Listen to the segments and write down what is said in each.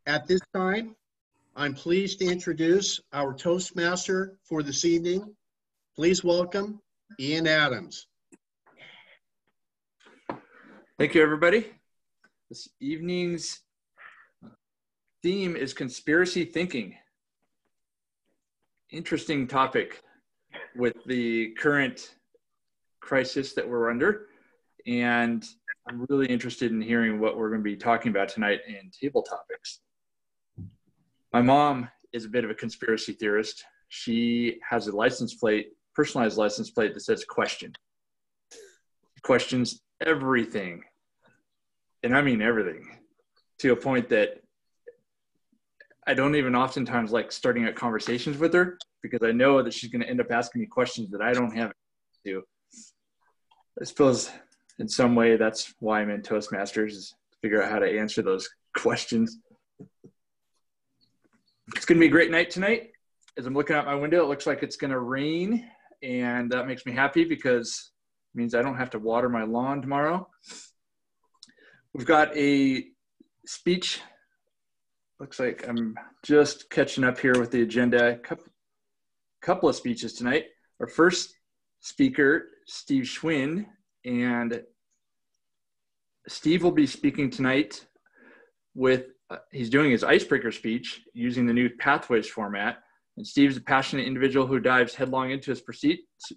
At this time, I'm pleased to introduce our Toastmaster for this evening. Please welcome Ian Adams. Thank you, everybody. This evening's theme is conspiracy thinking. Interesting topic with the current crisis that we're under. And I'm really interested in hearing what we're going to be talking about tonight in table topics. My mom is a bit of a conspiracy theorist. She has a license plate, personalized license plate that says question. Questions everything. And I mean everything, to a point that I don't even oftentimes like starting up conversations with her because I know that she's going to end up asking me questions that I don't have to. I suppose in some way that's why I'm in Toastmasters, is to figure out how to answer those questions. It's going to be a great night tonight. As I'm looking out my window, it looks like it's going to rain, and that makes me happy because it means I don't have to water my lawn tomorrow. We've got a speech. Looks like I'm just catching up here with the agenda. Couple of speeches tonight. Our first speaker, Steve Schwinn, and Steve will be speaking tonight with, he's doing his icebreaker speech using the new Pathways format. And Steve's a passionate individual who dives headlong into his pursuits.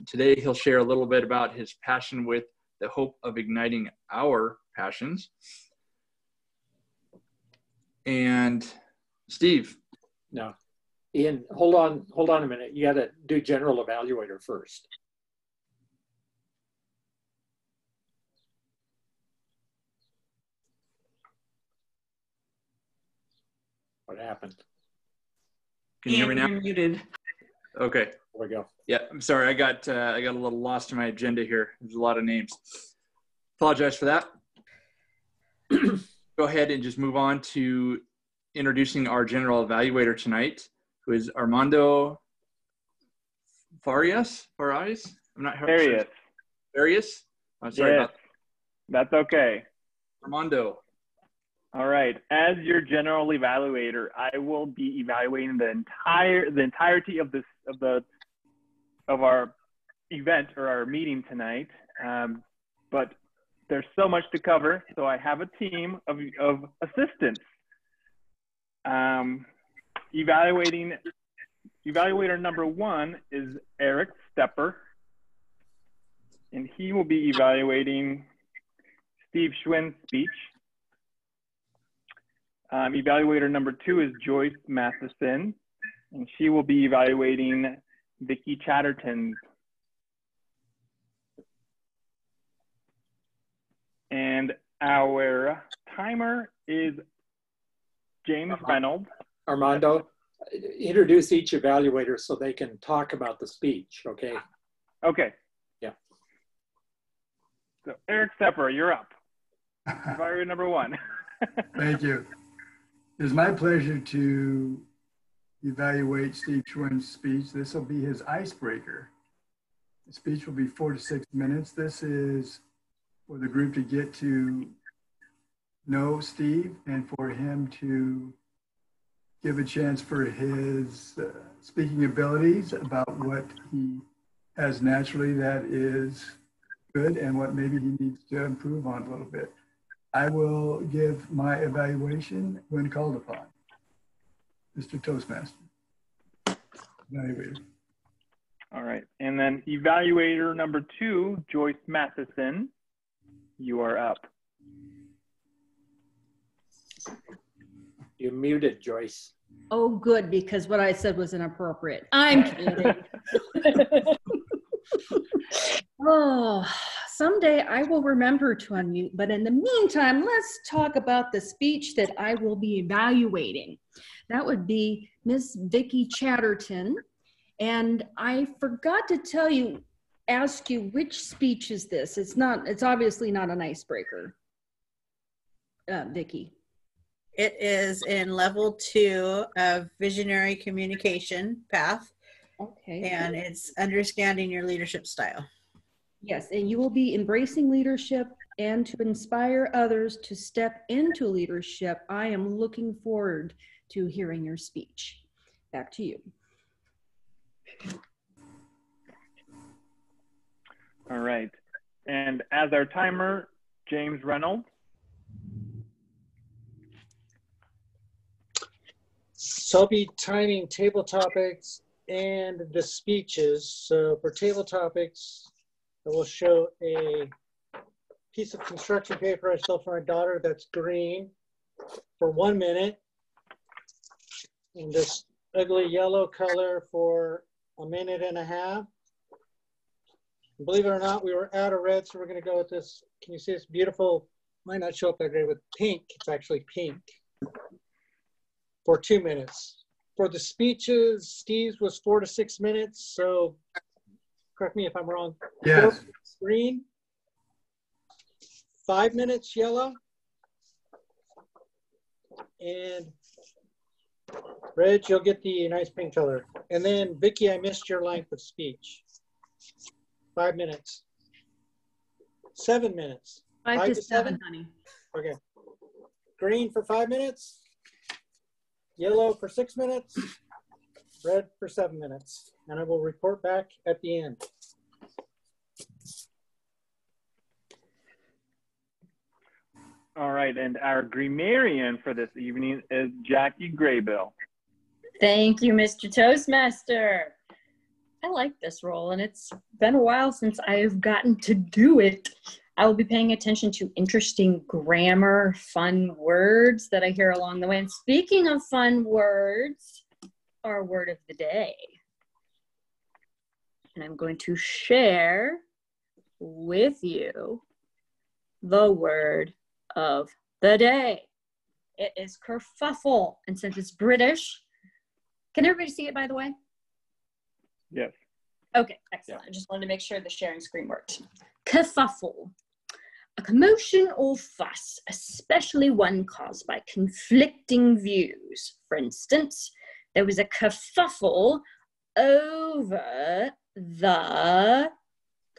Today, he'll share a little bit about his passion with the hope of igniting our passions. And Steve. No, Ian, hold on a minute. You got to do general evaluator first. What happened? Can you hear me now? You're muted. Okay. There we go. Yeah, I'm sorry. I got a little lost in my agenda here. There's a lot of names. Apologize for that. Go ahead and just move on to introducing our general evaluator tonight, who is Armando Farias. I'm not sure. Farias. I'm sorry about that. That's okay. Armando. All right. As your general evaluator, I will be evaluating the entirety of our event or our meeting tonight. But there's so much to cover, so I have a team of assistants. Evaluator number 1 is Eric Stepper, and he will be evaluating Steve Schwinn's speech. Evaluator number 2 is Joyce Matheson, and she will be evaluating Vicki Chatterton. And our timer is James Reynolds. Armando, introduce each evaluator so they can talk about the speech, okay? Okay. Yeah. So Eric Stepper, you're up. Evaluator number 1. Thank you. It is my pleasure to evaluate Steve Schwinn's speech. This will be his icebreaker. The speech will be 4 to 6 minutes. This is for the group to get to know Steve and for him to give a chance for his speaking abilities about what he has naturally that is good and what maybe he needs to improve on a little bit. I will give my evaluation when called upon. Mr. Toastmaster. Evaluator. All right. And then evaluator number 2, Joyce Matheson, you are up. You muted, Joyce. Oh, good, because what I said was inappropriate. I'm kidding. Oh, someday I will remember to unmute, but in the meantime, let's talk about the speech that I will be evaluating. That would be Miss Vicki Chatterton. And I forgot to ask you which speech is this? It's obviously not an icebreaker. Vicki. It is in level 2 of visionary communication path. Okay. And it's understanding your leadership style. Yes, and you will be embracing leadership and to inspire others to step into leadership. I am looking forward to hearing your speech. Back to you. All right. And as our timer, James Reynolds. So I'll be timing table topics and the speeches. So for table topics, I will show a piece of construction paper I stole from my daughter that's green for 1 minute, and this ugly yellow color for 1.5 minutes. Believe it or not, we were out of red, so we're going to go with this. Can you see this beautiful, might not show up that great with pink. It's actually pink for 2 minutes. For the speeches, Steve's was 4 to 6 minutes. So correct me if I'm wrong. Yes. 4 minutes green, 5 minutes yellow, and Reg, you'll get the nice pink color. And then Vicki, I missed your length of speech. 5 minutes. 7 minutes. 5 to 7, honey. Okay. Green for 5 minutes. Yellow for 6 minutes. Red for 7 minutes. And I will report back at the end. All right, and our grammarian for this evening is Jackie Graybill. Thank you, Mr. Toastmaster. I like this role, and it's been a while since I've gotten to do it. I will be paying attention to interesting grammar, fun words that I hear along the way. And speaking of fun words, our word of the day. And I'm going to share with you the word of the day. It is kerfuffle. And since it's British, can everybody see it, by the way? Yes. Okay, excellent. I just wanted to make sure the sharing screen worked. Kerfuffle. A commotion or fuss, especially one caused by conflicting views. For instance, there was a kerfuffle over the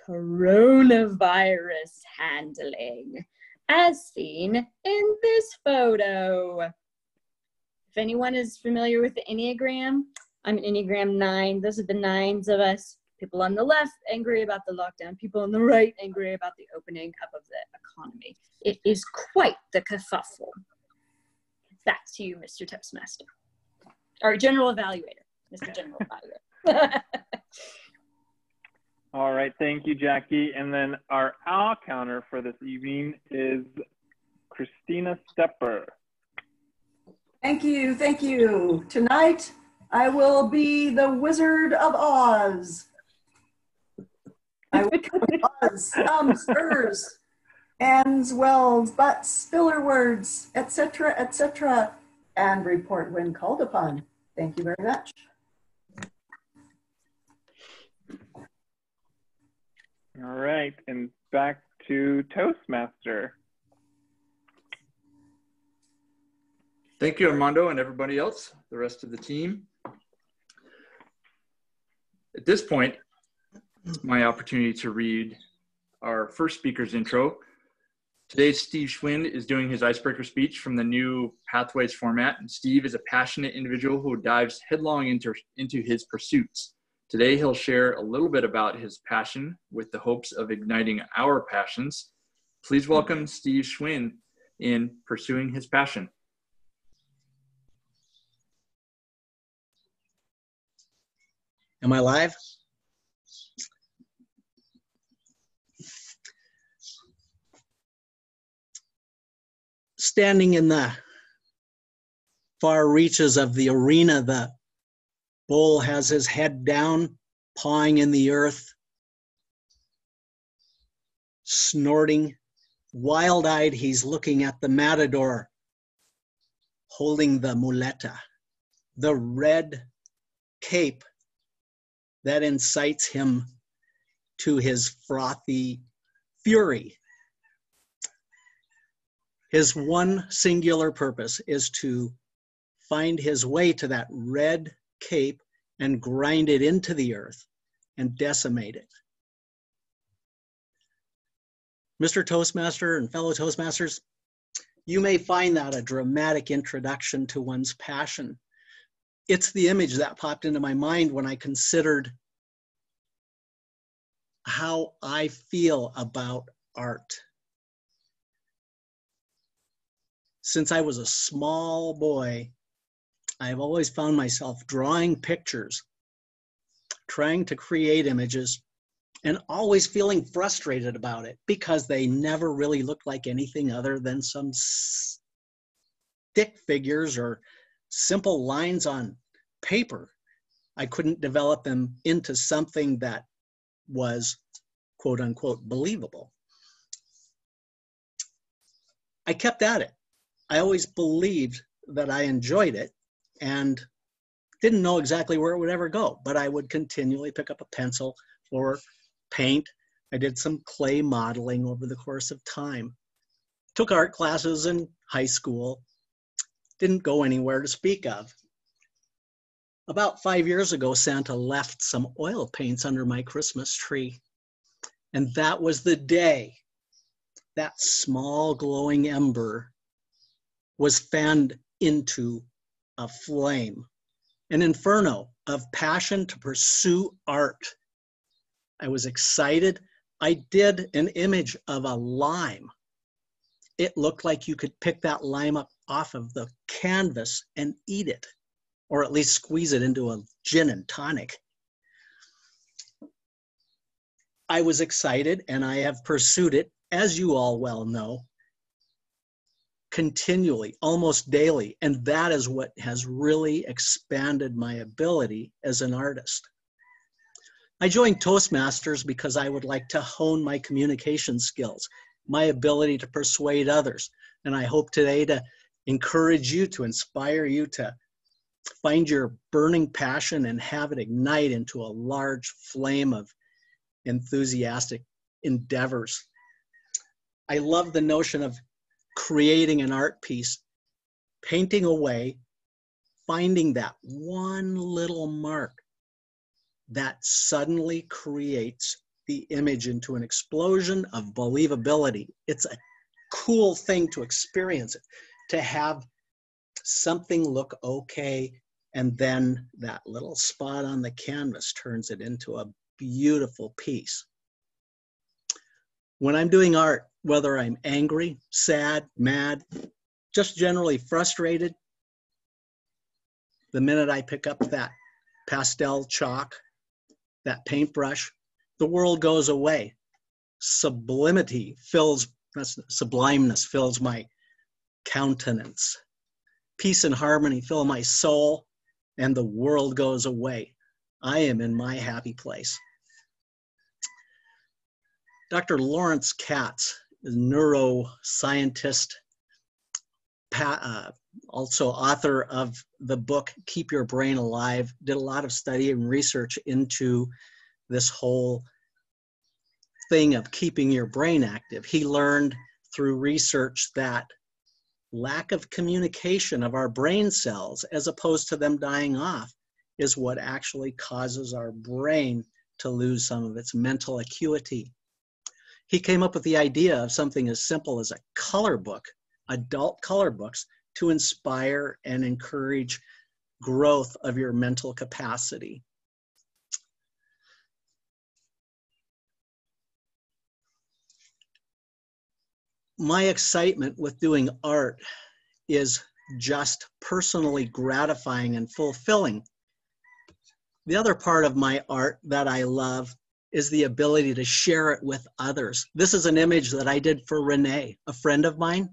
coronavirus handling, as seen in this photo. If anyone is familiar with the Enneagram, I'm an Enneagram 9. Those are the 9s of us. People on the left angry about the lockdown. People on the right angry about the opening up of the economy. It is quite the kerfuffle. Back to you, Mr. Toastmaster. Or General Evaluator. Mr. General Evaluator. All right, thank you, Jackie. And then our owl counter for this evening is Christina Stepper. Thank you, thank you. Tonight, I will be the Wizard of Oz. I will Oz, spurs, ands, wells, buts, filler words, etc., and report when called upon. Thank you very much. All right, and back to Toastmaster. Thank you, Armando, and everybody else, the rest of the team. At this point, it's my opportunity to read our first speaker's intro. Today, Steve Schwinn is doing his icebreaker speech from the new Pathways format. And Steve is a passionate individual who dives headlong into his pursuits. Today, he'll share a little bit about his passion with the hopes of igniting our passions. Please welcome Steve Schwinn in Pursuing His Passion. Am I live? Standing in the far reaches of the arena, the bull has his head down, pawing in the earth, snorting. Wild-eyed, he's looking at the matador, holding the muleta, the red cape that incites him to his frothy fury. His one singular purpose is to find his way to that red cape and grind it into the earth and decimate it. Mr. Toastmaster and fellow Toastmasters, you may find that a dramatic introduction to one's passion. It's the image that popped into my mind when I considered how I feel about art. Since I was a small boy, I've always found myself drawing pictures, trying to create images, and always feeling frustrated about it because they never really looked like anything other than some stick figures or simple lines on paper. I couldn't develop them into something that was quote unquote believable. I kept at it. I always believed that I enjoyed it and didn't know exactly where it would ever go, but I would continually pick up a pencil or paint. I did some clay modeling over the course of time. Took art classes in high school. Didn't go anywhere to speak of. About 5 years ago, Santa left some oil paints under my Christmas tree. And that was the day that small glowing ember was fanned into a flame, an inferno of passion to pursue art. I was excited. I did an image of a lime. It looked like you could pick that lime up off of the canvas and eat it, or at least squeeze it into a gin and tonic. I was excited, and I have pursued it, as you all well know, continually, almost daily, and that is what has really expanded my ability as an artist. I joined Toastmasters because I would like to hone my communication skills, my ability to persuade others, and I hope today to encourage you, to inspire you to find your burning passion and have it ignite into a large flame of enthusiastic endeavors. I love the notion of creating an art piece, painting away, finding that one little mark that suddenly creates the image into an explosion of believability. It's a cool thing to experience it, to have something look okay, and then that little spot on the canvas turns it into a beautiful piece. When I'm doing art, whether I'm angry, sad, mad, just generally frustrated, the minute I pick up that pastel chalk, that paintbrush, the world goes away. Subliminess fills my countenance. Peace and harmony fill my soul, and the world goes away. I am in my happy place. Dr. Lawrence Katz, a neuroscientist, also author of the book Keep Your Brain Alive, did a lot of study and research into this whole thing of keeping your brain active. He learned through research that lack of communication of our brain cells, as opposed to them dying off, is what actually causes our brain to lose some of its mental acuity. He came up with the idea of something as simple as a color book, adult color books, to inspire and encourage growth of your mental capacity. My excitement with doing art is just personally gratifying and fulfilling. The other part of my art that I love is the ability to share it with others. This is an image that I did for Renee, a friend of mine.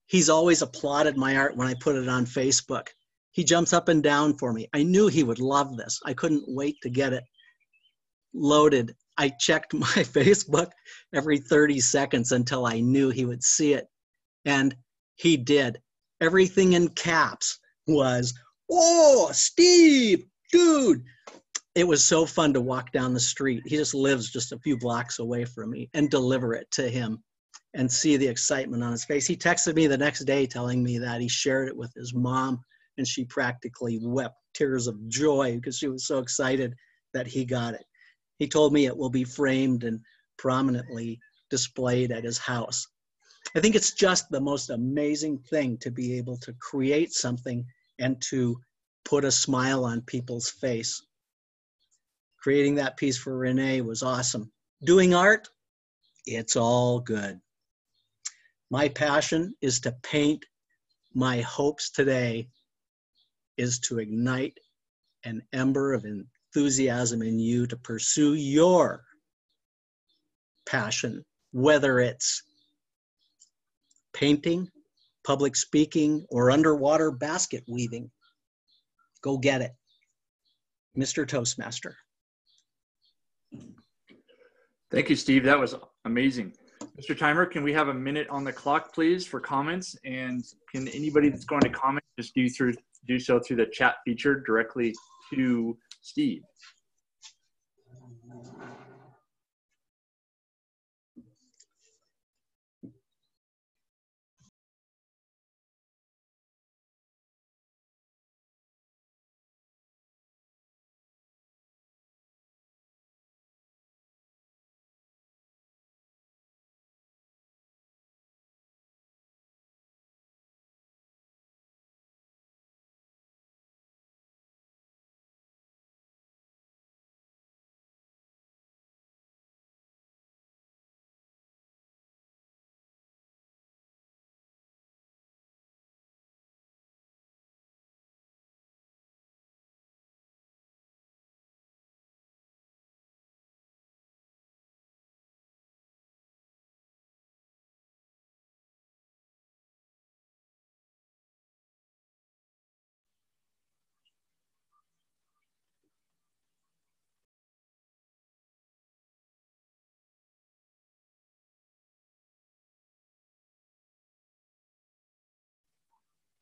He's always applauded my art when I put it on Facebook. He jumps up and down for me. I knew he would love this. I couldn't wait to get it loaded. I checked my Facebook every 30 seconds until I knew he would see it. And he did. Everything in caps was, "Oh, Steve, dude." It was so fun to walk down the street. He just lives just a few blocks away from me, and deliver it to him and see the excitement on his face. He texted me the next day telling me that he shared it with his mom, and she practically wept tears of joy because she was so excited that he got it. He told me it will be framed and prominently displayed at his house. I think it's just the most amazing thing to be able to create something and to put a smile on people's face. Creating that piece for Renee was awesome. Doing art, it's all good. My passion is to paint. My hopes today is to ignite an ember of enthusiasm in you to pursue your passion, whether it's painting, public speaking, or underwater basket weaving. Go get it. Mr. Toastmaster. Thank you, Steve. That was amazing. Mr. Timer, can we have a minute on the clock, please, for comments? And can anybody that's going to comment just do so through the chat feature directly to Steve?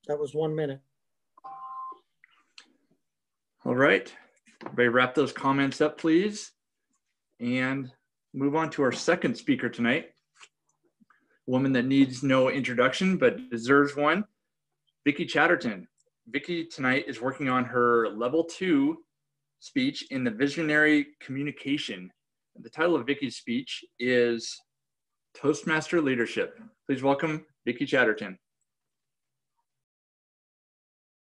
That was 1 minute. All right. Everybody wrap those comments up, please. And move on to our second speaker tonight. A woman that needs no introduction, but deserves one. Vicki Chatterton. Vicki tonight is working on her level 2 speech in the visionary communication. The title of Vicki's speech is Toastmaster Leadership. Please welcome Vicki Chatterton.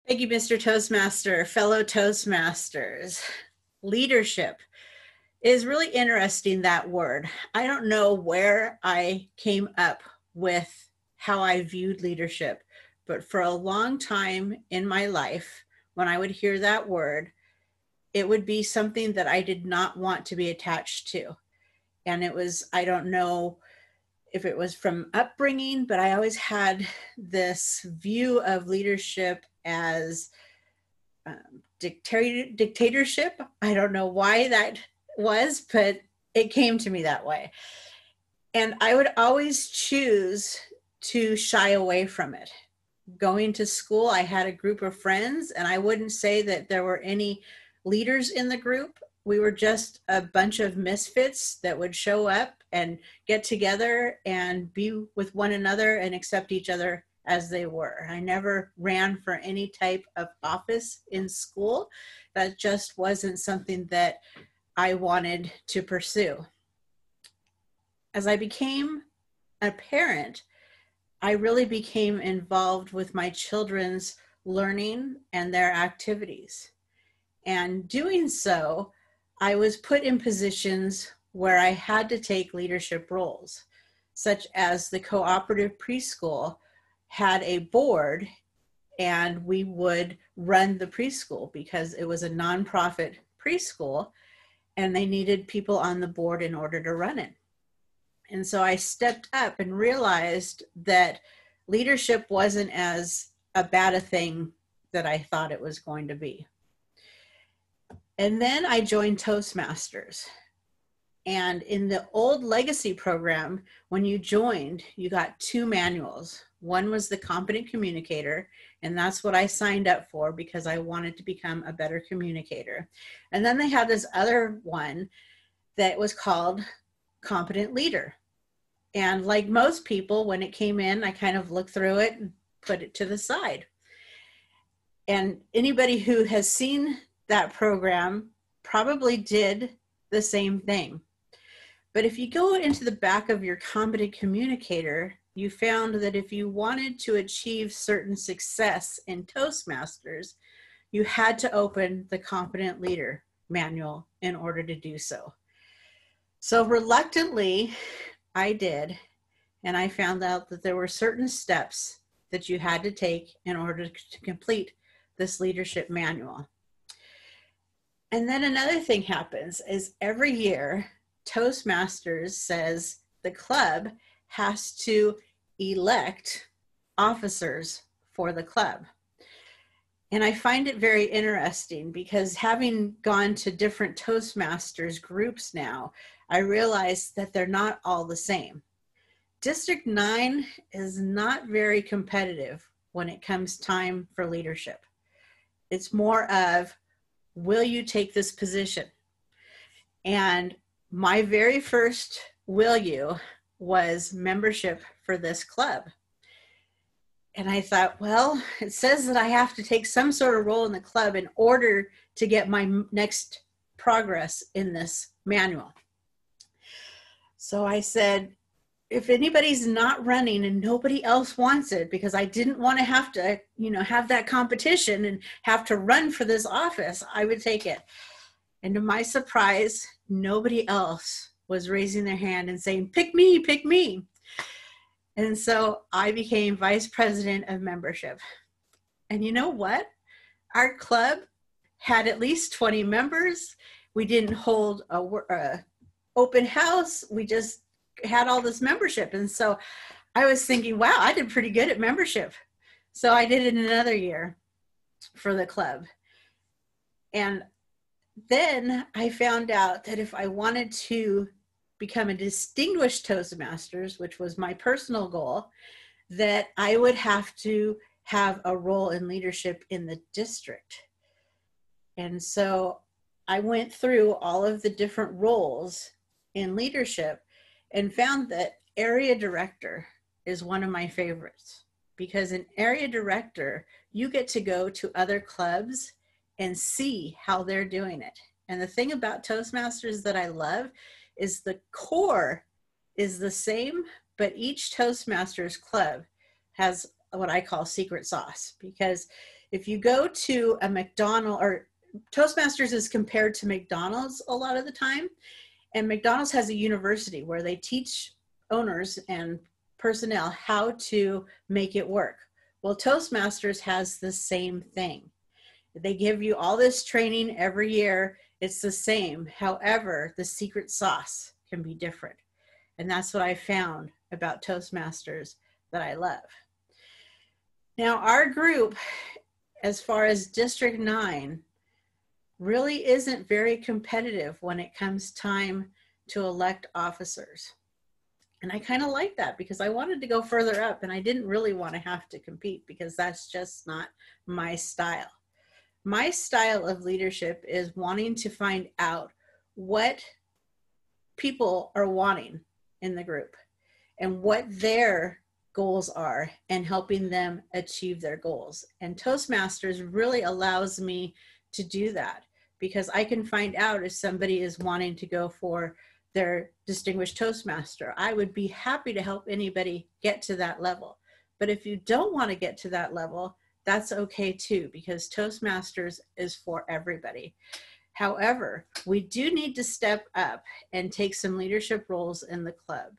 Thank you, Mr. Toastmaster, fellow Toastmasters. Leadership is really interesting, that word. I don't know where I came up with how I viewed leadership, but for a long time in my life, when I would hear that word, it would be something that I did not want to be attached to. And it was, I don't know if it was from upbringing, but I always had this view of leadership as dictatorship. I don't know why that was, but it came to me that way. And I would always choose to shy away from it. Going to school, I had a group of friends, and I wouldn't say that there were any leaders in the group. We were just a bunch of misfits that would show up and get together and be with one another and accept each other as they were. I never ran for any type of office in school. That just wasn't something that I wanted to pursue. As I became a parent, I really became involved with my children's learning and their activities. And doing so, I was put in positions where I had to take leadership roles, such as the cooperative preschool had a board, and we would run the preschool because it was a nonprofit preschool and they needed people on the board in order to run it. And so I stepped up and realized that leadership wasn't as bad a thing that I thought it was going to be. And then I joined Toastmasters. And in the old legacy program, when you joined, you got 2 manuals. One was the competent communicator, and that's what I signed up for because I wanted to become a better communicator. And then they had this other one that was called competent leader. And like most people, when it came in, I kind of looked through it and put it to the side. And anybody who has seen that program probably did the same thing. But if you go into the back of your competent communicator, you found that if you wanted to achieve certain success in Toastmasters, you had to open the Competent Leader manual in order to do so. So reluctantly, I did, and I found out that there were certain steps that you had to take in order to complete this leadership manual. And then another thing happens is every year, Toastmasters says the club has to elect officers for the club. And I find it very interesting because having gone to different Toastmasters groups now, I realize that they're not all the same. District 9 is not very competitive when it comes time for leadership. It's more of, will you take this position? And my very first will you was membership for this club. And I thought, well, it says that I have to take some sort of role in the club in order to get my next progress in this manual. So I said, if anybody's not running and nobody else wants it, because I didn't want to have to, have that competition and have to run for this office, I would take it. And to my surprise, nobody else was raising their hand and saying, pick me, pick me. And so I became vice president of membership. And you know what? Our club had at least 20 members. We didn't hold a open house. We just had all this membership. And so I was thinking, wow, I did pretty good at membership. So I did it another year for the club. And then I found out that if I wanted to become a distinguished Toastmasters, which was my personal goal, that I would have to have a role in leadership in the district. And so I went through all of the different roles in leadership and found that area director is one of my favorites, because an area director, you get to go to other clubs and see how they're doing it. And the thing about Toastmasters that I love is the core is the same, but each Toastmasters club has what I call secret sauce. Because if you go to a McDonald's, or Toastmasters is compared to McDonald's a lot of the time, and McDonald's has a university where they teach owners and personnel how to make it work. Well, Toastmasters has the same thing. They give you all this training every year. It's the same. However, the secret sauce can be different. And that's what I found about Toastmasters that I love. Now, our group, as far as District 9, really isn't very competitive when it comes time to elect officers. And I kind of like that, because I wanted to go further up and I didn't really want to have to compete, because that's just not my style. My style of leadership is wanting to find out what people are wanting in the group and what their goals are, and helping them achieve their goals. And Toastmasters really allows me to do that, because I can find out if somebody is wanting to go for their distinguished Toastmaster. I would be happy to help anybody get to that level. But if you don't want to get to that level, that's okay too, because Toastmasters is for everybody. However, we do need to step up and take some leadership roles in the club.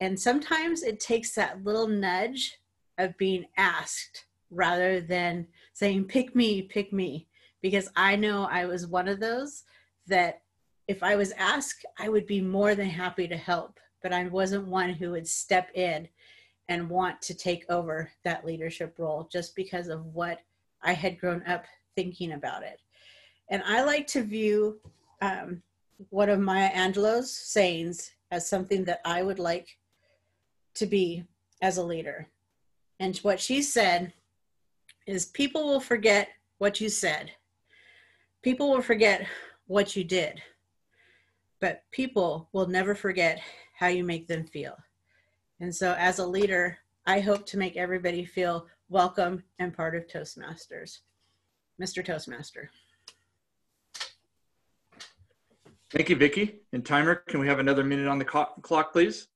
And sometimes it takes that little nudge of being asked rather than saying, pick me, because I know I was one of those that if I was asked, I would be more than happy to help, but I wasn't one who would step in and want to take over that leadership role just because of what I had grown up thinking about it. And I like to view one of Maya Angelou's sayings as something that I would like to be as a leader. And what she said is, people will forget what you said. People will forget what you did, but people will never forget how you make them feel. And so as a leader, I hope to make everybody feel welcome and part of Toastmasters. Mr. Toastmaster. Thank you, Vicki. And timer, can we have another minute on the clock, please?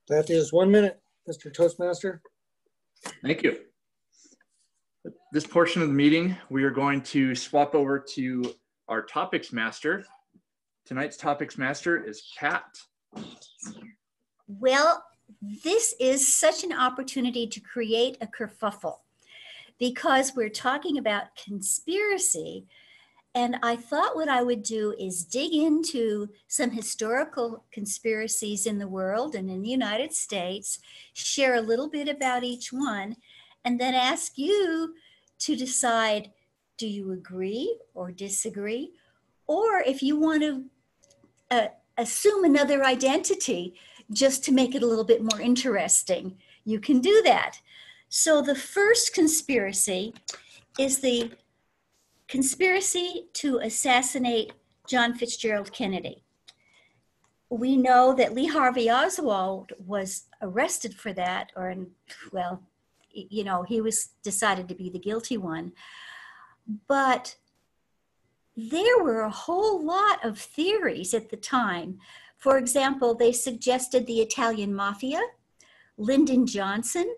That is 1 minute, Mr. Toastmaster. Thank you. This portion of the meeting, we are going to swap over to our topics master. Tonight's topics master is Pat. Well, this is such an opportunity to create a kerfuffle because we're talking about conspiracy. And I thought what I would do is dig into some historical conspiracies in the world and in the United States, share a little bit about each one, and then ask you to decide, do you agree or disagree? Or if you want to assume another identity just to make it a little bit more interesting, you can do that. So the first conspiracy is the conspiracy to assassinate John Fitzgerald Kennedy. We know that Lee Harvey Oswald was arrested for that, or, well, you know, he was decided to be the guilty one. But there were a whole lot of theories at the time. For example, they suggested the Italian mafia, Lyndon Johnson,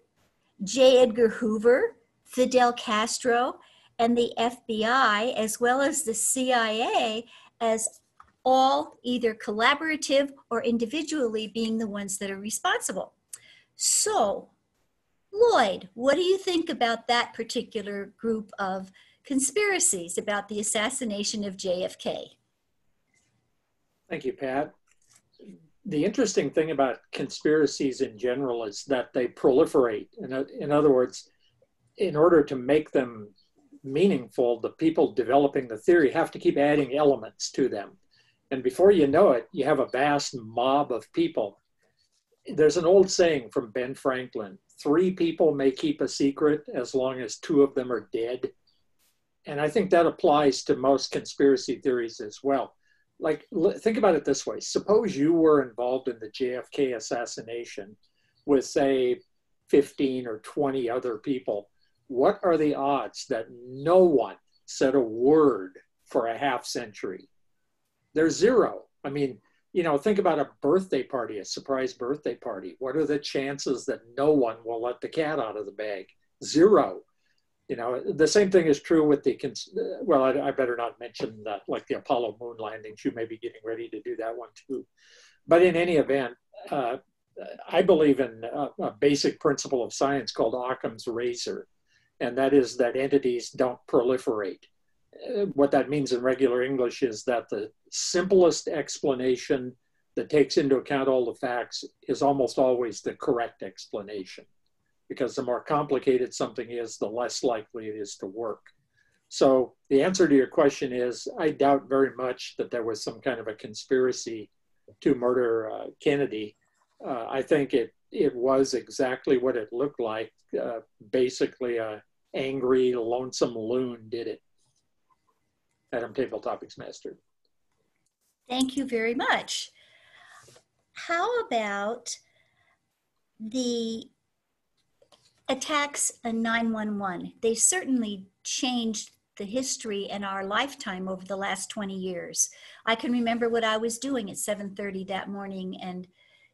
J. Edgar Hoover, Fidel Castro, and the FBI, as well as the CIA, as all either collaborative or individually being the ones that are responsible. So, Lloyd, what do you think about that particular group of conspiracies about the assassination of JFK? Thank you, Pat. The interesting thing about conspiracies in general is that they proliferate. In other words, in order to make them meaningful, the people developing the theory have to keep adding elements to them. And before you know it, you have a vast mob of people. There's an old saying from Ben Franklin, 3 people may keep a secret as long as 2 of them are dead. And I think that applies to most conspiracy theories as well. Like, think about it this way. Suppose you were involved in the JFK assassination with, say, 15 or 20 other people. What are the odds that no one said a word for a half century? They're 0. I mean, you know, think about a birthday party, a surprise birthday party. What are the chances that no one will let the cat out of the bag? 0. You know, the same thing is true with the, well, I better not mention that, like the Apollo moon landings. You may be getting ready to do that one too. But in any event, I believe in a basic principle of science called Occam's razor. And that is that entities don't proliferate. What that means in regular English is that the simplest explanation that takes into account all the facts is almost always the correct explanation. Because the more complicated something is, the less likely it is to work. So the answer to your question is, I doubt very much that there was some kind of a conspiracy to murder Kennedy. I think it was exactly what it looked like. Basically, a angry, lonesome loon did it. Adam Table Topics Master. Thank you very much. How about the attacks on 911? They certainly changed the history in our lifetime over the last 20 years. I can remember what I was doing at 7:30 that morning and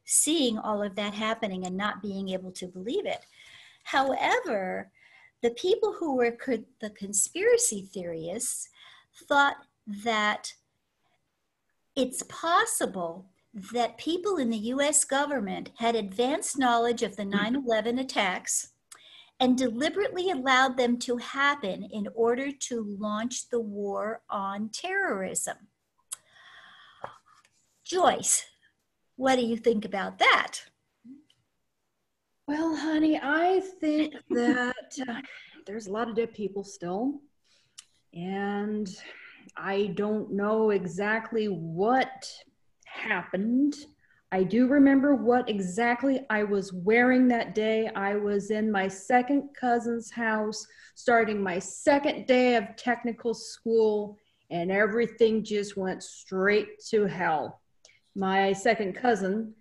seeing all of that happening and not being able to believe it. However, the people who were the conspiracy theorists thought that it's possible that people in the US government had advanced knowledge of the 9/11 attacks and deliberately allowed them to happen in order to launch the war on terrorism. Joyce, what do you think about that? Well, honey, I think that there's a lot of dead people still. And I don't know exactly what happened. I do remember what exactly I was wearing that day. I was in my second cousin's house, starting my second day of technical school, and everything just went straight to hell. My second cousin,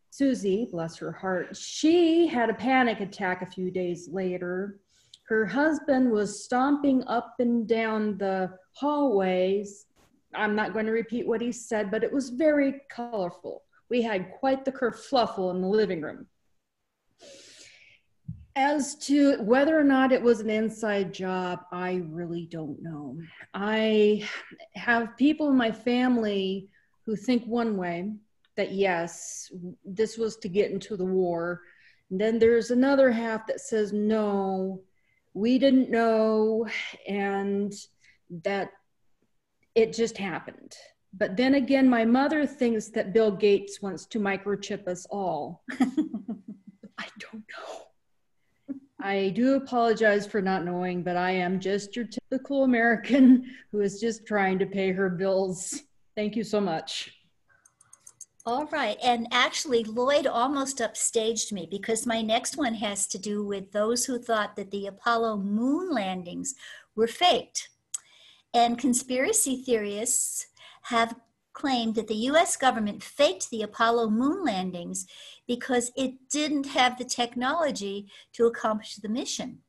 Susie, bless her heart, she had a panic attack a few days later. Her husband was stomping up and down the hallways. I'm not going to repeat what he said, but it was very colorful. We had quite the kerfluffle in the living room. As to whether or not it was an inside job, I really don't know. I have people in my family who think one way, that yes, this was to get into the war. And then there's another half that says, no, we didn't know, and that it just happened. But then again, my mother thinks that Bill Gates wants to microchip us all. I don't know. I do apologize for not knowing, but I am just your typical American who is just trying to pay her bills. Thank you so much. All right, and actually Lloyd almost upstaged me because my next one has to do with those who thought that the Apollo moon landings were faked. And conspiracy theorists have claimed that the US government faked the Apollo moon landings because it didn't have the technology to accomplish the mission.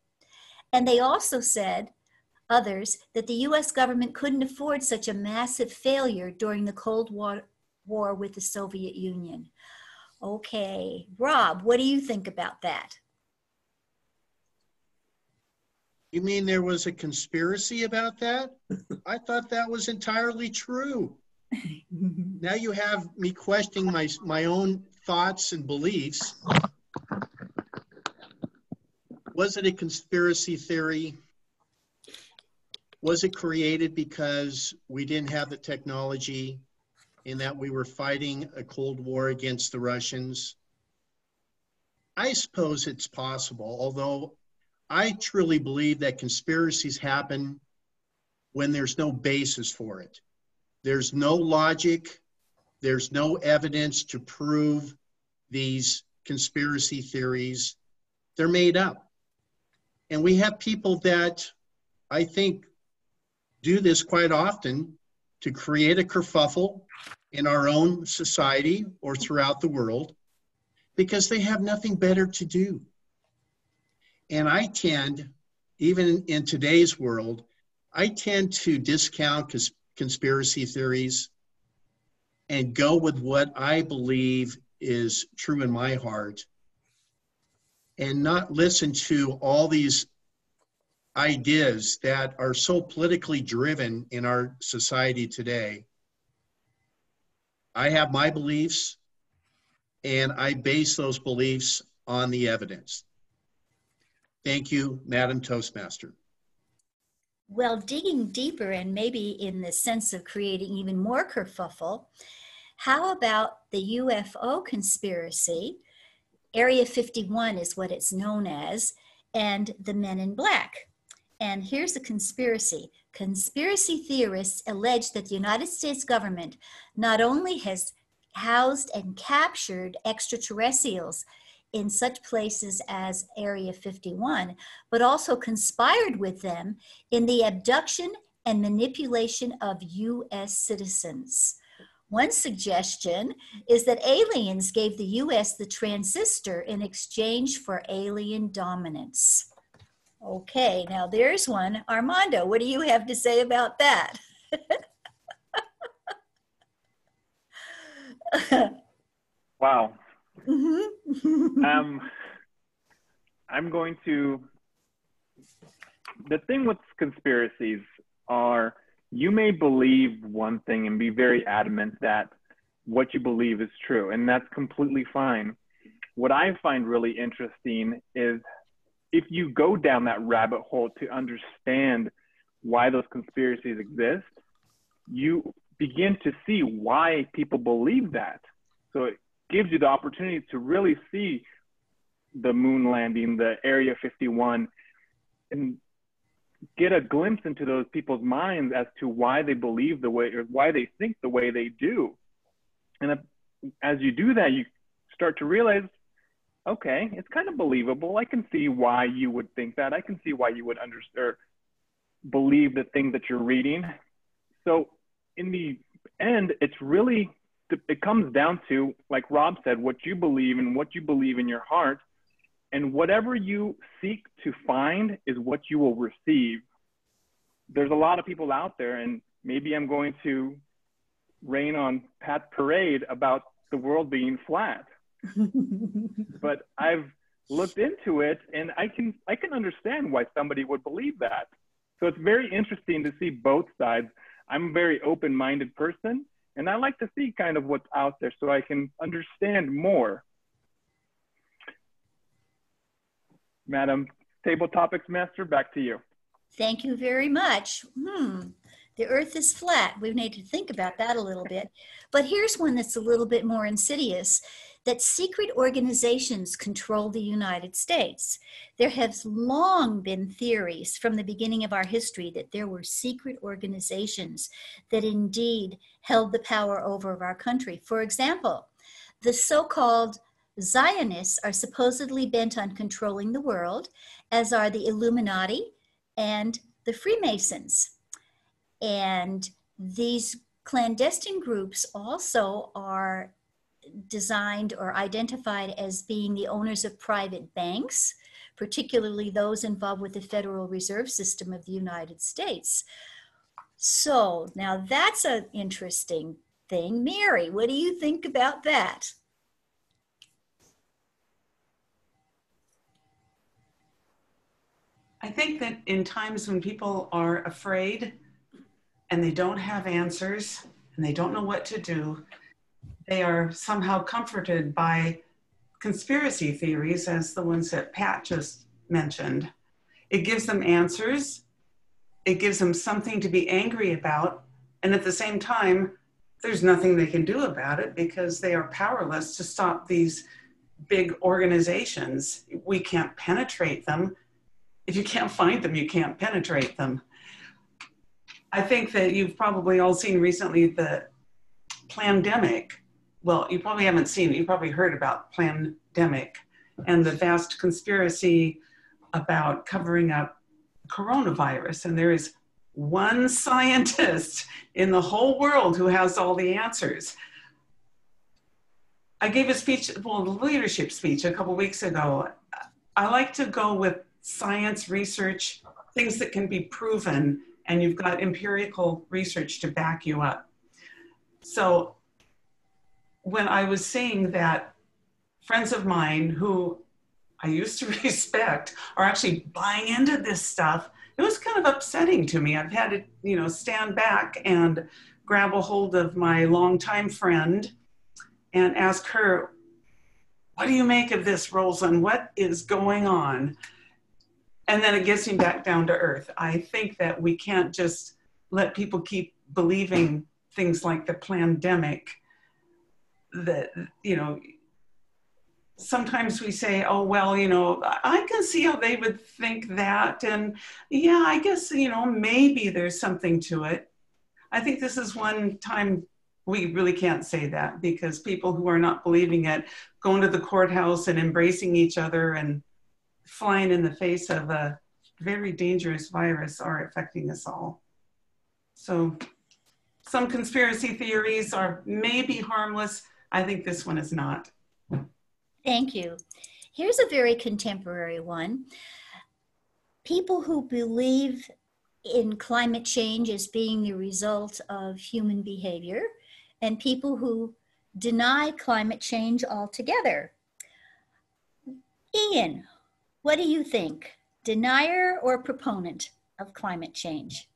And they also said, others, that the US government couldn't afford such a massive failure during the Cold War with the Soviet Union. Okay, Rob, what do you think about that? You mean there was a conspiracy about that? I thought that was entirely true. Now you have me questioning my own thoughts and beliefs. Was it a conspiracy theory? Was it created because we didn't have the technology in that we were fighting a Cold War against the Russians? I suppose it's possible, although I truly believe that conspiracies happen when there's no basis for it. There's no logic, there's no evidence to prove these conspiracy theories. They're made up. And we have people that I think do this quite often to create a kerfuffle in our own society or throughout the world because they have nothing better to do. And I tend, even in today's world, I tend to discount conspiracy theories and go with what I believe is true in my heart and not listen to all these ideas that are so politically driven in our society today. I have my beliefs, and I base those beliefs on the evidence. Thank you, Madam Toastmaster. Well, digging deeper and maybe in the sense of creating even more kerfuffle, how about the UFO conspiracy? Area 51 is what it's known as, and the Men in Black. And here's the conspiracy. Conspiracy theorists allege that the United States government not only has housed and captured extraterrestrials in such places as Area 51, but also conspired with them in the abduction and manipulation of US citizens. One suggestion is that aliens gave the US the transistor in exchange for alien dominance. Okay, now there's one. Armando, what do you have to say about that? Wow. I'm going to, the thing with conspiracies are you may believe one thing and be very adamant that what you believe is true, and that's completely fine. What I find really interesting is if you go down that rabbit hole to understand why those conspiracies exist, you begin to see why people believe that. So it gives you the opportunity to really see the moon landing, the Area 51, and get a glimpse into those people's minds as to why they believe the way, or why they think the way they do. And as you do that, you start to realize, okay, it's kind of believable. I can see why you would think that. I can see why you would understand or believe the thing that you're reading. So in the end, it's really, it comes down to, like Rob said, what you believe and what you believe in your heart. And whatever you seek to find is what you will receive. There's a lot of people out there, and maybe I'm going to rain on Pat's parade about the world being flat. But I've looked into it, and I can understand why somebody would believe that. So it's very interesting to see both sides. I'm a very open-minded person, and I like to see kind of what's out there so I can understand more. Madam Table Topics Master, back to you. Thank you very much. The earth is flat. We need to think about that a little bit. But here's one that's a little bit more insidious, that secret organizations control the United States. There have long been theories from the beginning of our history that there were secret organizations that indeed held the power over our country. For example, the so-called Zionists are supposedly bent on controlling the world, as are the Illuminati and the Freemasons. And these clandestine groups also are designed or identified as being the owners of private banks, particularly those involved with the Federal Reserve System of the United States. So now that's an interesting thing. Mary, what do you think about that? I think that in times when people are afraid and they don't have answers and they don't know what to do, they are somehow comforted by conspiracy theories, as the ones that Pat just mentioned. It gives them answers. It gives them something to be angry about. And at the same time, there's nothing they can do about it because they are powerless to stop these big organizations. We can't penetrate them. If you can't find them, you can't penetrate them. I think that you've probably all seen recently the plandemic. Well, you probably haven't seen it. You probably heard about plandemic and the vast conspiracy about covering up coronavirus. And there is one scientist in the whole world who has all the answers. I gave a speech, well, a leadership speech a couple weeks ago. I like to go with science research, things that can be proven, and you've got empirical research to back you up. So when I was saying that friends of mine who I used to respect are actually buying into this stuff, it was kind of upsetting to me. I've had to, stand back and grab a hold of my longtime friend and ask her, what do you make of this, Rosalyn? What is going on? And then it gets me back down to earth. I think that we can't just let people keep believing things like the plandemic that, sometimes we say, oh, well, I can see how they would think that. And yeah, I guess, maybe there's something to it. I think this is one time we really can't say that because people who are not believing it, going to the courthouse and embracing each other and flying in the face of a very dangerous virus are affecting us all. So some conspiracy theories are maybe harmless. I think this one is not. Thank you. Here's a very contemporary one. People who believe in climate change as being the result of human behavior and people who deny climate change altogether. Ian, What do you think? Denier or proponent of climate change?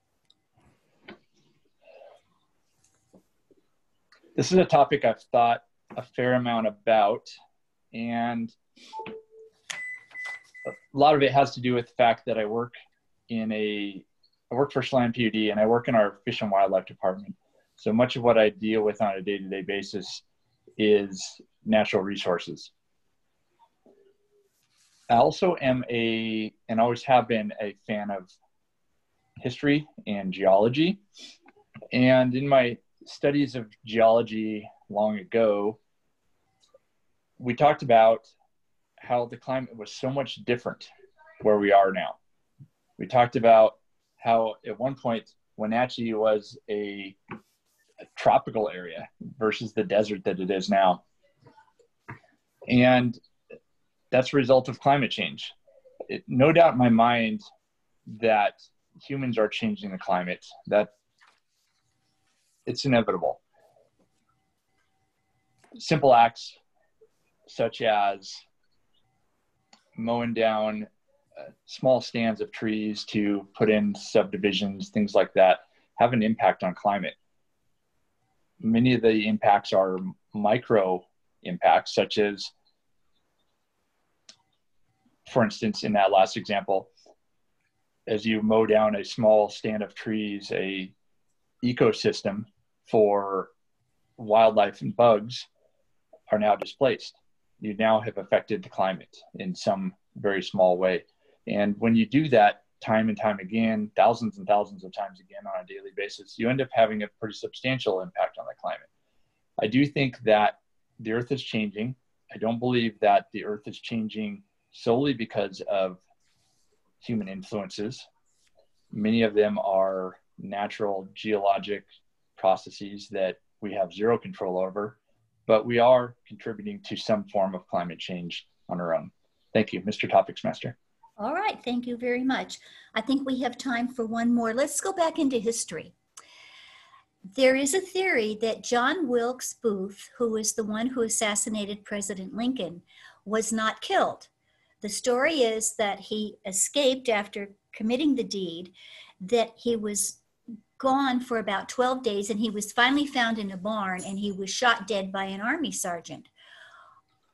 This is a topic I've thought a fair amount about, and a lot of it has to do with the fact that I work for Chelan PUD, and I work in our Fish and Wildlife Department. So much of what I deal with on a day-to-day basis is natural resources. I also am and always have been a fan of history and geology. And in my studies of geology long ago, we talked about how the climate was so much different where we are now. We talked about how at one point Wenatchee was a tropical area versus the desert that it is now. And that's a result of climate change. No doubt in my mind that humans are changing the climate, that it's inevitable. Simple acts such as mowing down small stands of trees to put in subdivisions, things like that, have an impact on climate. Many of the impacts are micro impacts, such as, for instance, in that last example, as you mow down a small stand of trees, a ecosystem for wildlife and bugs are now displaced. You now have affected the climate in some very small way. And when you do that time and time again, thousands and thousands of times again on a daily basis, you end up having a pretty substantial impact on the climate. I do think that the Earth is changing. I don't believe that the Earth is changing solely because of human influences. Many of them are natural geologic processes that we have zero control over, but we are contributing to some form of climate change on our own. Thank you, Mr. Topics Master. All right, thank you very much. I think we have time for one more. Let's go back into history. There is a theory that John Wilkes Booth, who was the one who assassinated President Lincoln, was not killed. The story is that he escaped after committing the deed, that he was gone for about 12 days, and he was finally found in a barn, and he was shot dead by an army sergeant.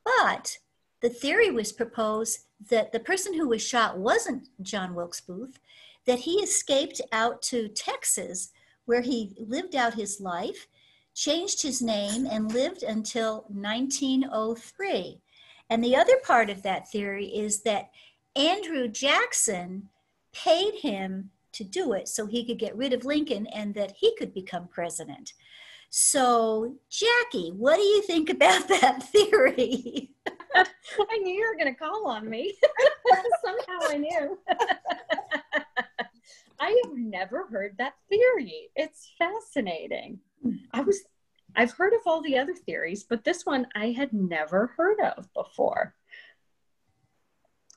But the theory was proposed that the person who was shot wasn't John Wilkes Booth, that he escaped out to Texas, where he lived out his life, changed his name, and lived until 1903. And the other part of that theory is that Andrew Jackson paid him to do it so he could get rid of Lincoln and that he could become president. So, Jackie, what do you think about that theory? I knew you were going to call on me. Somehow I knew. I have never heard that theory. It's fascinating. I've heard of all the other theories, but this one I had never heard of before.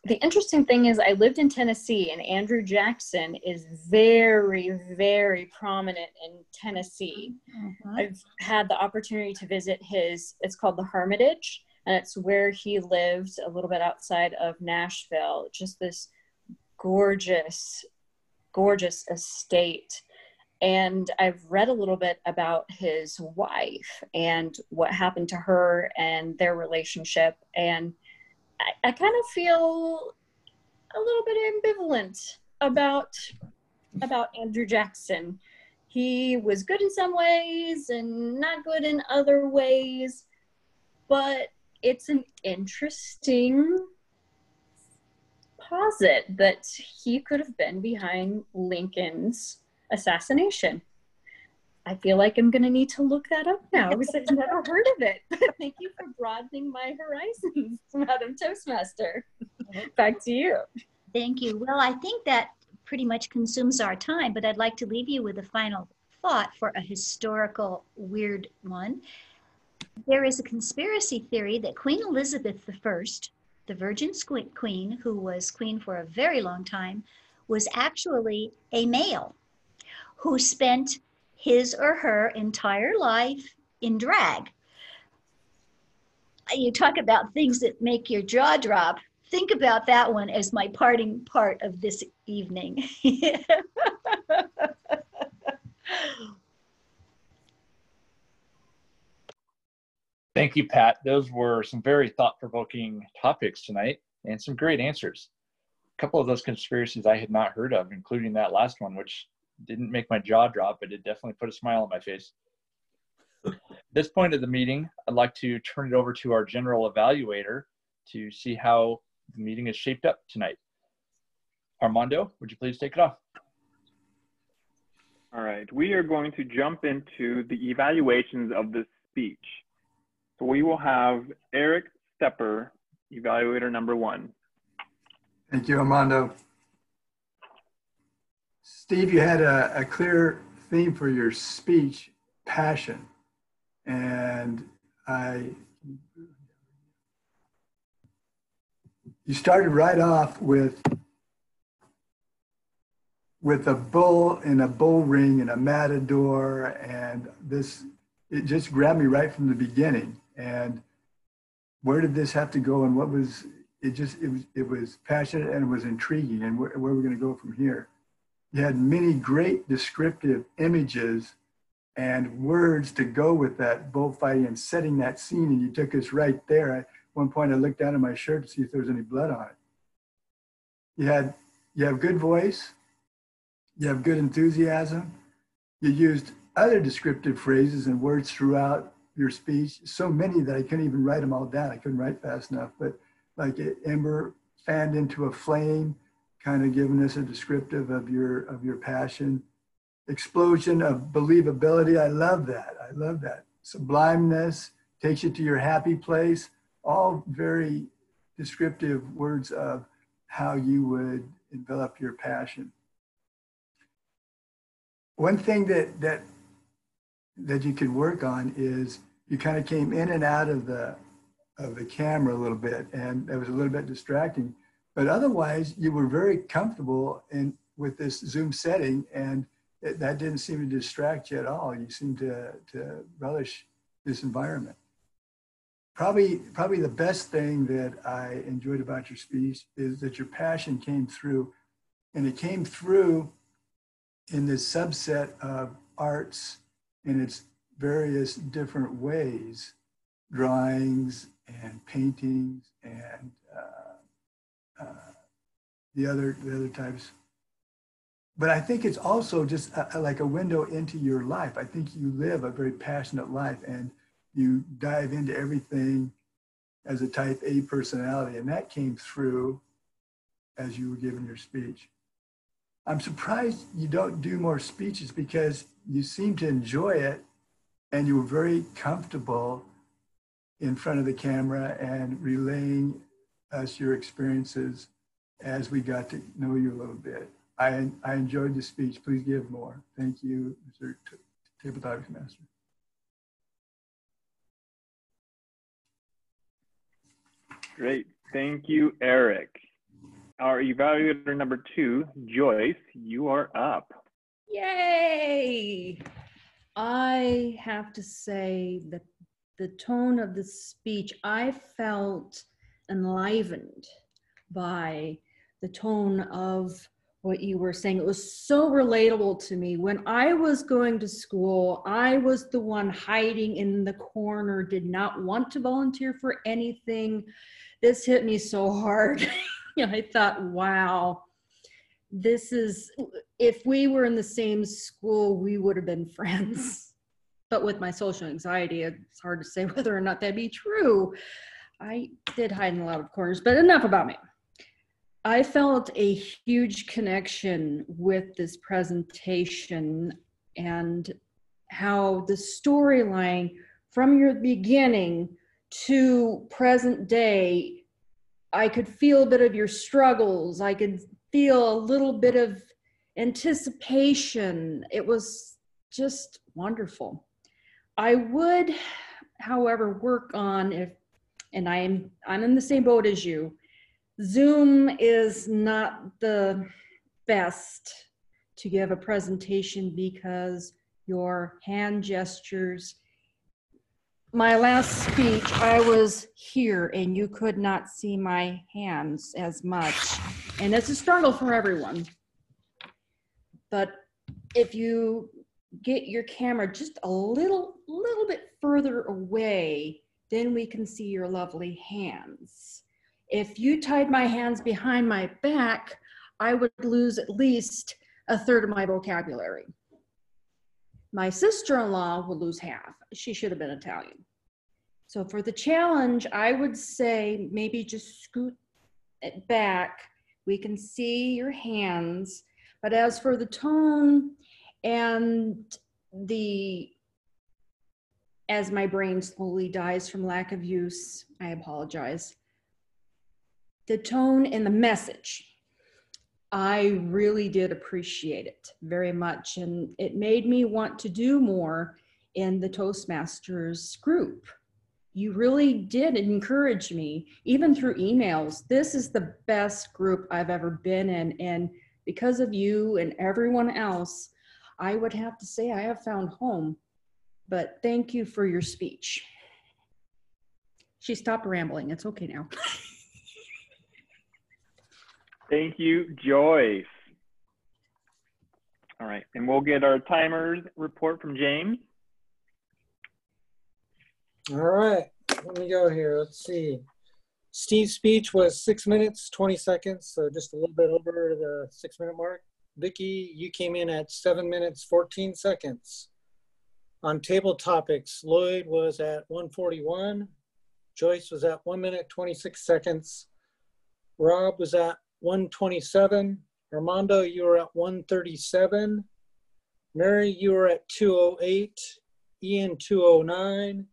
The interesting thing is I lived in Tennessee, and Andrew Jackson is very, very prominent in Tennessee. Mm-hmm. I've had the opportunity to visit it's called the Hermitage, and it's where he lived a little bit outside of Nashville. Just this gorgeous, gorgeous estate. And I've read a little bit about his wife and what happened to her and their relationship. And I kind of feel a little bit ambivalent about Andrew Jackson. He was good in some ways and not good in other ways, but it's an interesting posit that he could have been behind Lincoln's assassination. I feel like I'm going to need to look that up now because I've never heard of it. But thank you for broadening my horizons, Madam Toastmaster. Back to you. Thank you. Well, I think that pretty much consumes our time, but I'd like to leave you with a final thought for a historical weird one. There is a conspiracy theory that Queen Elizabeth I, the Virgin Queen, who was queen for a very long time, was actually a male who spent his or her entire life in drag. You talk about things that make your jaw drop. think about that one as my parting part of this evening. Thank you, Pat. Those were some very thought-provoking topics tonight and some great answers. A couple of those conspiracies I had not heard of, including that last one, which didn't make my jaw drop, but it definitely put a smile on my face. At this point of the meeting, I'd like to turn it over to our general evaluator to see how the meeting is shaped up tonight. Armando, would you please take it off? All right, we are going to jump into the evaluations of this speech. So we will have Eric Stepper, evaluator number 1. Thank you, Armando. Steve, you had a clear theme for your speech, passion. And you started right off with a bull in a bull ring and a matador, and it just grabbed me right from the beginning. And where did this have to go, and what was it? It was passionate and it was intriguing, and where we're going to go from here. You had many great descriptive images and words to go with that bullfighting and setting that scene, and you took us right there. At one point, I looked down at my shirt to see if there was any blood on it. You have good voice, you have good enthusiasm. You used other descriptive phrases and words throughout your speech, so many that I couldn't even write them all down. I couldn't write fast enough, but like an ember fanned into a flame, kind of giving us a descriptive of your passion. Explosion of believability. I love that. I love that. Sublimeness takes you to your happy place. All very descriptive words of how you would envelop your passion. One thing that you could work on is you kind of came in and out of the camera a little bit, and it was a little bit distracting. But otherwise, you were very comfortable with this Zoom setting, and that didn't seem to distract you at all. You seemed to relish this environment. Probably the best thing that I enjoyed about your speech is that your passion came through, and it came through in this subset of arts in its various different ways, drawings and paintings and the other types. But I think it's also just like a window into your life. I think you live a very passionate life, and you dive into everything as a type A personality, and that came through as you were giving your speech. I'm surprised you don't do more speeches because you seem to enjoy it, and you were very comfortable in front of the camera and relaying us your experiences as we got to know you a little bit. I enjoyed the speech. Please give more. Thank you, Mr. Table Topics Master. Great. Thank you, Eric. Our evaluator number 2, Joyce, you are up. Yay! I have to say that the tone of the speech, I felt enlivened by the tone of what you were saying. It was so relatable to me. When I was going to school, I was the one hiding in the corner, did not want to volunteer for anything. This hit me so hard. I thought, wow, this is, if we were in the same school, we would have been friends. But with my social anxiety, it's hard to say whether or not that'd be true. I did hide in a lot of corners, but enough about me. I felt a huge connection with this presentation and how the storyline from your beginning to present day, I could feel a bit of your struggles. I could feel a little bit of anticipation. It was just wonderful. I would, however, work on and I'm in the same boat as you. Zoom is not the best to give a presentation because your hand gestures my last speech, I was here and you could not see my hands as much. And it's a struggle for everyone. But if you get your camera just a little bit further away, then we can see your lovely hands. If you tied my hands behind my back, I would lose at least a third of my vocabulary. My sister-in-law would lose half. She should have been Italian. So for the challenge, I would say maybe just scoot it back. We can see your hands. But as for the tone and as my brain slowly dies from lack of use, I apologize. The tone and the message, I really did appreciate it very much. And it made me want to do more in the Toastmasters group. You really did encourage me, even through emails. This is the best group I've ever been in. And because of you and everyone else, I would have to say I have found home. But thank you for your speech. She stopped rambling. It's okay now. Thank you, Joyce. All right, and we'll get our timers report from James. All right, let me go here. Let's see. Steve's speech was 6 minutes, 20 seconds, so just a little bit over the 6 minute mark. Vicki, you came in at 7 minutes, 14 seconds. On table topics, Lloyd was at 1:41. Joyce was at 1 minute, 26 seconds. Rob was at 1:27. Armando, you were at 1:37. Mary, you were at 2:08. Ian, 2:09.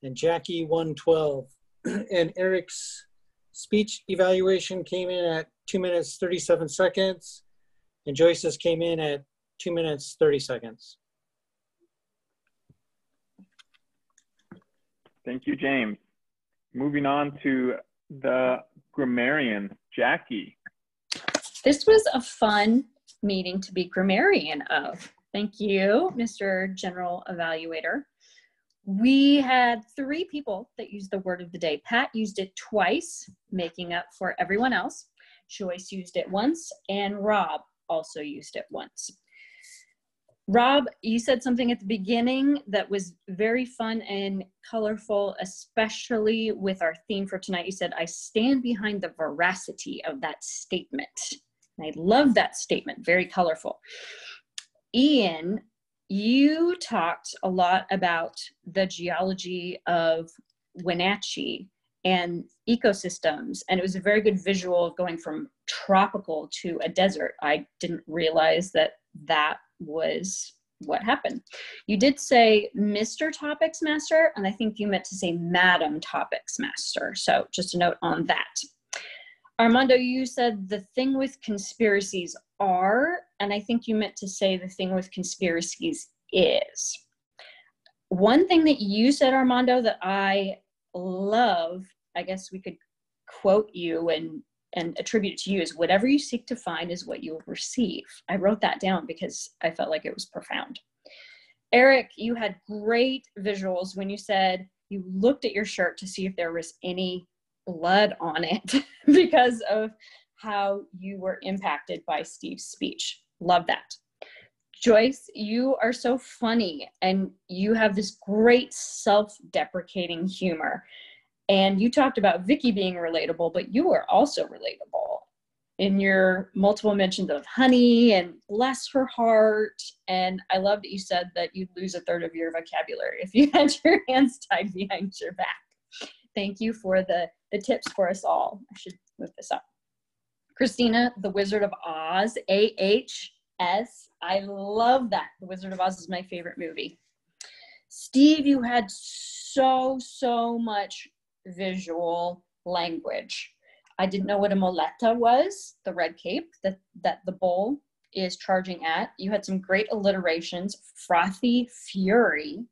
And Jackie, 1:12. And Eric's speech evaluation came in at 2 minutes, 37 seconds. And Joyce's came in at 2 minutes, 30 seconds. Thank you, James. Moving on to the grammarian, Jackie. This was a fun meeting to be grammarian of. Thank you, Mr. General Evaluator. We had 3 people that used the word of the day. Pat used it twice, making up for everyone else. Joyce used it once, and Rob also used it once. Rob, you said something at the beginning that was very fun and colorful, especially with our theme for tonight. You said, I stand behind the veracity of that statement. And I love that statement, very colorful. Ian, you talked a lot about the geology of Wenatchee and ecosystems, and it was a very good visual of going from tropical to a desert. I didn't realize that that was what happened. You did say Mr. Topics Master, and I think you meant to say Madam Topics Master. So just a note on that. Armando, you said the thing with conspiracies are, and I think you meant to say the thing with conspiracies is. One thing that you said, Armando, that I love, I guess we could quote you and attribute it to you, is whatever you seek to find is what you will receive. I wrote that down because I felt like it was profound. Eric, you had great visuals when you said you looked at your shirt to see if there was any blood on it because of how you were impacted by Steve's speech. Love that. Joyce, you are so funny and you have this great self-deprecating humor. And you talked about Vicki being relatable, but you are also relatable in your multiple mentions of honey and bless her heart. And I love that you said that you'd lose a third of your vocabulary if you had your hands tied behind your back. Thank you for the tips for us all. I should move this up. Christina, The Wizard of Oz, AHS. I love that. The Wizard of Oz is my favorite movie. Steve, you had so much visual language. I didn't know what a muleta was, the red cape that the bull is charging at. You had some great alliterations. Frothy fury.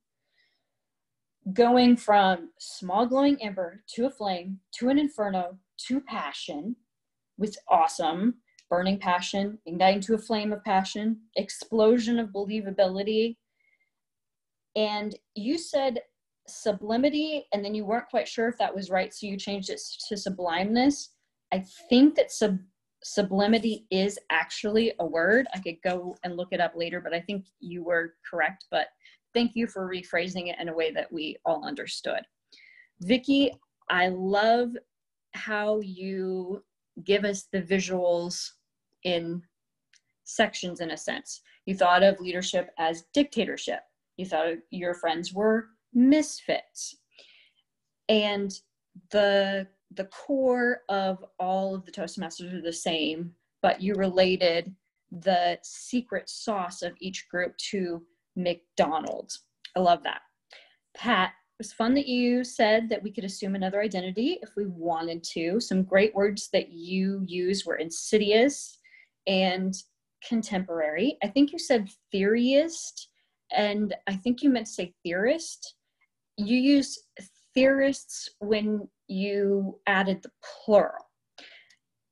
Going from small glowing ember to a flame to an inferno to passion was awesome. Burning passion, igniting to a flame of passion, explosion of believability. And you said sublimity, and then you weren't quite sure if that was right, so you changed it to sublimeness. I think that sublimity is actually a word. I could go and look it up later, but I think you were correct. But thank you for rephrasing it in a way that we all understood. Vicki, I love how you give us the visuals in sections, in a sense. You thought of leadership as dictatorship. You thought your friends were misfits. And the core of all of the Toastmasters are the same, but you related the secret sauce of each group to McDonald's. I love that. Pat, it was fun that you said that we could assume another identity if we wanted to. Some great words that you used were insidious and contemporary. I think you said theorist, and I think you meant to say theorist. You use theorists when you added the plural.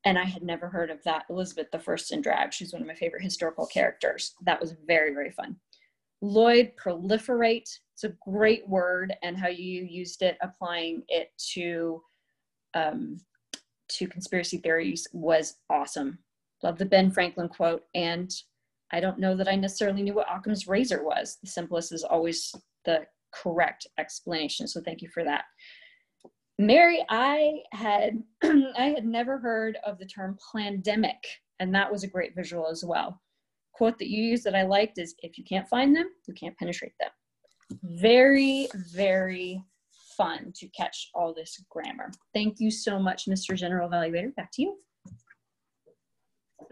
And I had never heard of that. Elizabeth the First in Drag. She's one of my favorite historical characters. That was very, very fun. Lloyd, proliferate. It's a great word, and how you used it, applying it to conspiracy theories, was awesome. Love the Ben Franklin quote, and I don't know that I necessarily knew what Occam's razor was. The simplest is always the correct explanation, so thank you for that. Mary, I had never heard of the term plandemic, and that was a great visual as well. Quote that you used that I liked is, if you can't find them, you can't penetrate them. Very, very fun to catch all this grammar. Thank you so much, Mr. General Evaluator. Back to you.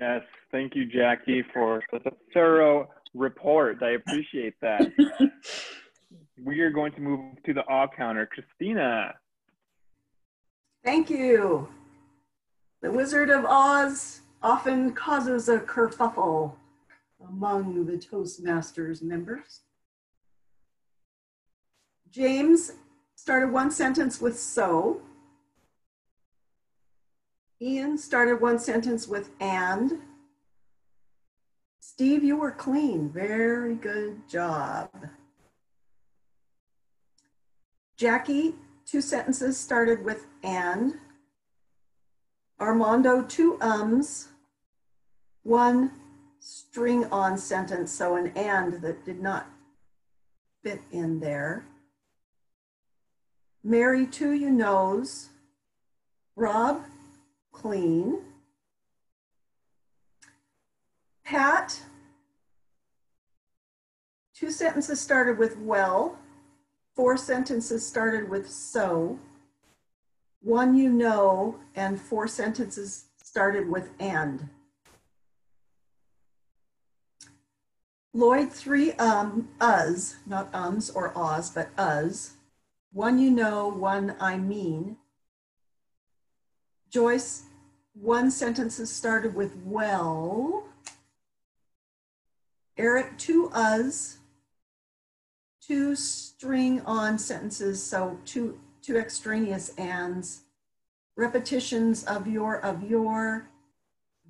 Yes, thank you, Jackie, for such a thorough report. I appreciate that. We are going to move to the all counter. Christina. Thank you. The Wizard of Oz often causes a kerfuffle among the Toastmasters members. James started one sentence with so. Ian started one sentence with and. Steve, you were clean. Very good job. Jackie, two sentences started with and. Armando, two ums, one string on sentence, so an and that did not fit in there. Mary, two you knows. Rob, clean. Pat, two sentences started with well, four sentences started with so, one you know, and four sentences started with and. Lloyd, three us, not ums or ahs, but us. One you know, one I mean. Joyce, one sentences started with well. Eric, two us, two string on sentences, so two extraneous ands. Repetitions of your,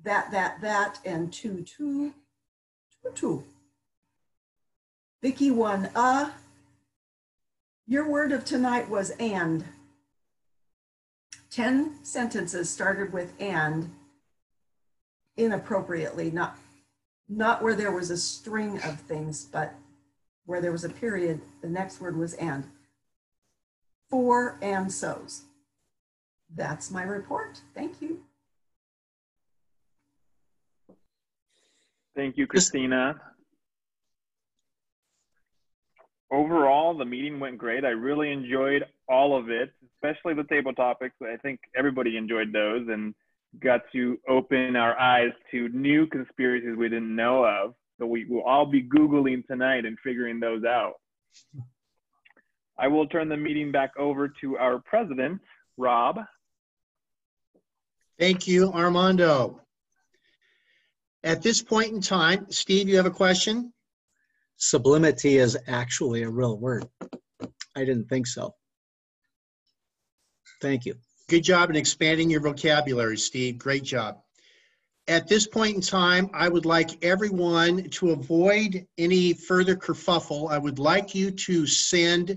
that, and two. Vicki, one your word of tonight was and. 10 sentences started with and inappropriately, not where there was a string of things, but where there was a period, the next word was and. 4 and so's. That's my report. Thank you. Thank you, Christina. Overall, the meeting went great. I really enjoyed all of it, especially the table topics. I think everybody enjoyed those and got to open our eyes to new conspiracies we didn't know of. So we will all be Googling tonight and figuring those out. I will turn the meeting back over to our president, Rob. Thank you, Armando. At this point in time, Steve, you have a question? Sublimity is actually a real word. I didn't think so. Thank you. Good job in expanding your vocabulary, Steve. Great job. At this point in time, I would like everyone to avoid any further kerfuffle. I would like you to send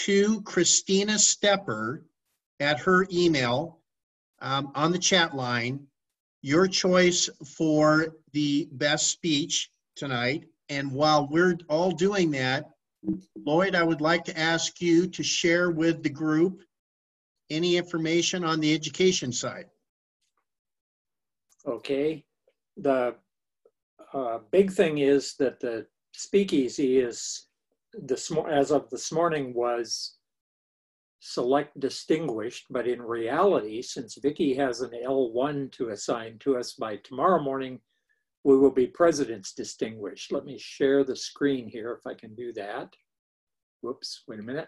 to Christina Stepper at her email on the chat line your choice for the best speech tonight. And while we're all doing that, Lloyd, I would like to ask you to share with the group any information on the education side. Okay. The big thing is that the Speakeasy is, as of this morning, was select distinguished, but in reality, since Vicki has an L1 to assign to us by tomorrow morning, we will be president's distinguished. Let me share the screen here if I can do that. Whoops, wait a minute.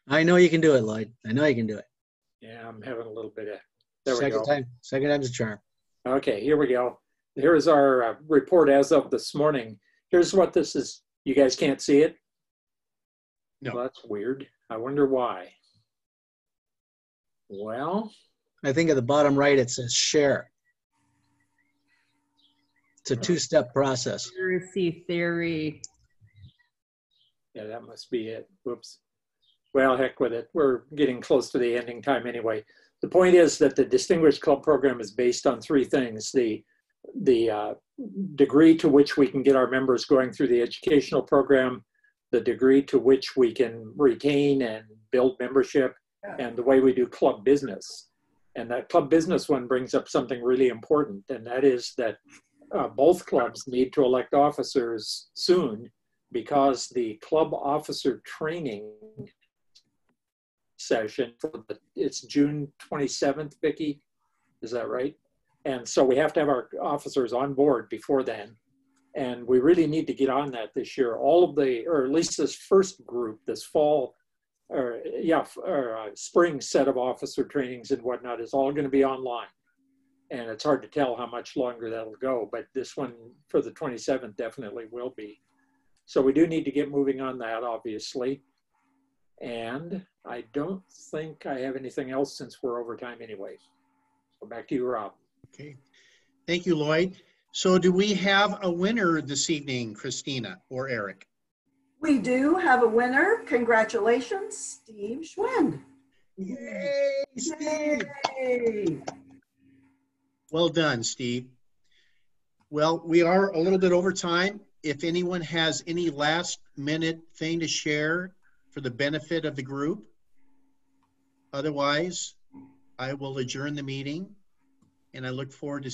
I know you can do it, Lloyd. I know you can do it. Yeah, I'm having a little bit of, there we go. Second time's a charm. Okay, here we go. Here's our report as of this morning. Here's what this is. You guys can't see it? No. Well, that's weird. I wonder why. Well, I think at the bottom right, it says share. It's a two-step process. Conspiracy theory. yeah, that must be it. Whoops. Well, heck with it. We're getting close to the ending time anyway. The point is that the Distinguished Club program is based on three things. The degree to which we can get our members going through the educational program, the degree to which we can retain and build membership, and the way we do club business. And that club business one brings up something really important, and that is that both clubs need to elect officers soon, because the club officer training session, it's June 27th, Vicki, is that right? And so we have to have our officers on board before then. And we really need to get on that this year. All of the, or at least this first group, this fall, spring set of officer trainings and whatnot is all going to be online. And it's hard to tell how much longer that'll go, but this one for the 27th definitely will be. So we do need to get moving on that, obviously. And I don't think I have anything else since we're over time anyway. So back to you, Rob. Okay, thank you, Lloyd. So do we have a winner this evening, Christina or Eric? We do have a winner. Congratulations, Steve Schwind. Yay, Steve! Yay. Well done, Steve. Well, we are a little bit over time. If anyone has any last minute thing to share for the benefit of the group, otherwise, I will adjourn the meeting, and I look forward to